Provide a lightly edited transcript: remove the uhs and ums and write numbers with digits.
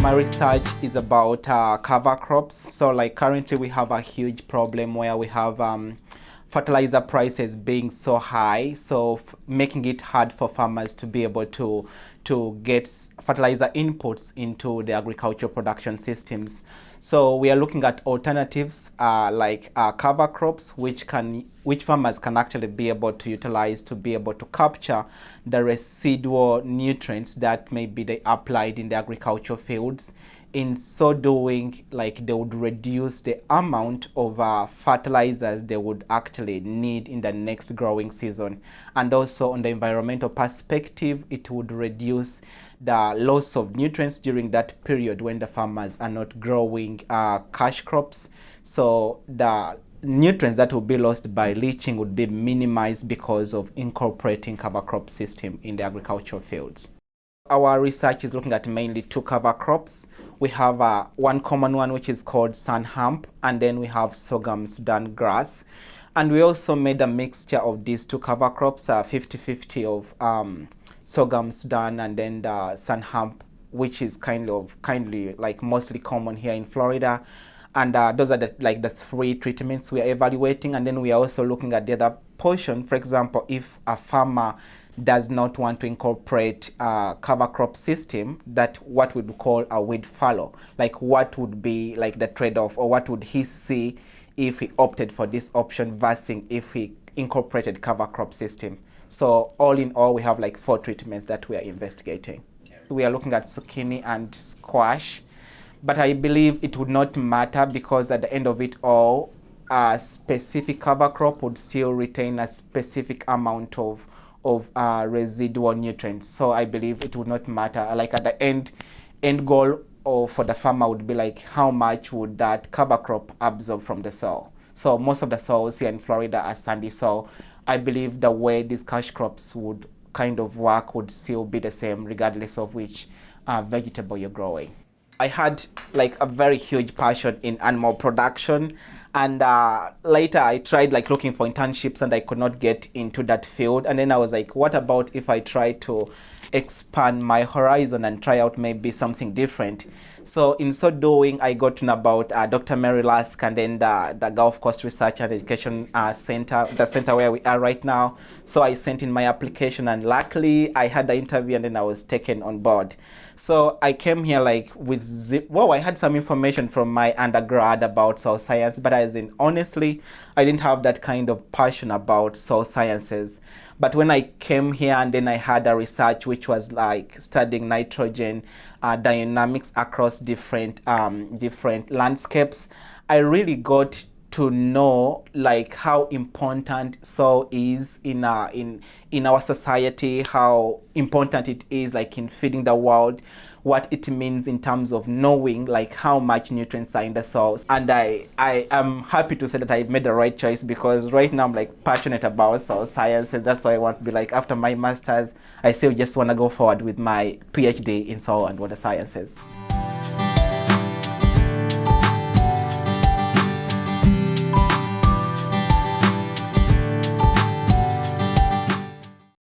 My research is about cover crops. So like currently we have a huge problem where we have fertilizer prices being so high, so making it hard for farmers to be able to get fertilizer inputs into the agricultural production systems. So we are looking at alternatives like cover crops, which farmers can actually be able to utilize to be able to capture the residual nutrients that may be they applied in the agricultural fields. In so doing, like they would reduce the amount of fertilizers they would actually need in the next growing season. And also on the environmental perspective, it would reduce the loss of nutrients during that period when the farmers are not growing cash crops. So the nutrients that will be lost by leaching would be minimized because of incorporating cover crop system in the agricultural fields. Our research is looking at mainly two cover crops. We have one common one which is called sun hemp, and then we have sorghum Sudan grass. And we also made a mixture of these two cover crops, 50-50 of sorghum Sudan and then the sun hemp, which is kindly like mostly common here in Florida. And those are the three treatments we are evaluating. And then we are also looking at the other portion. For example, if a farmer does not want to incorporate a cover crop system, that what we would call a weed fallow, like what would be like the trade-off, or what would he see if he opted for this option versus if he incorporated cover crop system. So all in all, we have like 4 treatments that we are investigating. We are looking at zucchini and squash, but I believe it would not matter because at the end of it all, a specific cover crop would still retain a specific amount of residual nutrients. So I believe it would not matter. Like at the end goal for the farmer would be like how much would that cover crop absorb from the soil. So most of the soils here in Florida are sandy soil. I believe the way these cash crops would kind of work would still be the same regardless of which vegetable you're growing. I had like a very huge passion in animal production, and later I tried like looking for internships and I could not get into that field. And then I was like, what about if I try to expand my horizon and try out maybe something different? So in so doing, I got to know about Dr. Mary Lusk and then the Gulf Coast Research and Education Center, the center where we are right now. So I sent in my application, and luckily I had the interview and then I was taken on board. So I came here like with I had some information from my undergrad about soil science, but honestly, I didn't have that kind of passion about soil sciences. But when I came here and then I had a research which was like studying nitrogen dynamics across different landscapes, I really got to know like how important soil is in our society, how important it is like in feeding the world, what it means in terms of knowing like how much nutrients are in the soil. And I am happy to say that I made the right choice, because right now I'm like passionate about soil sciences. That's why I want to be like, after my master's, I still just want to go forward with my PhD in soil and water sciences.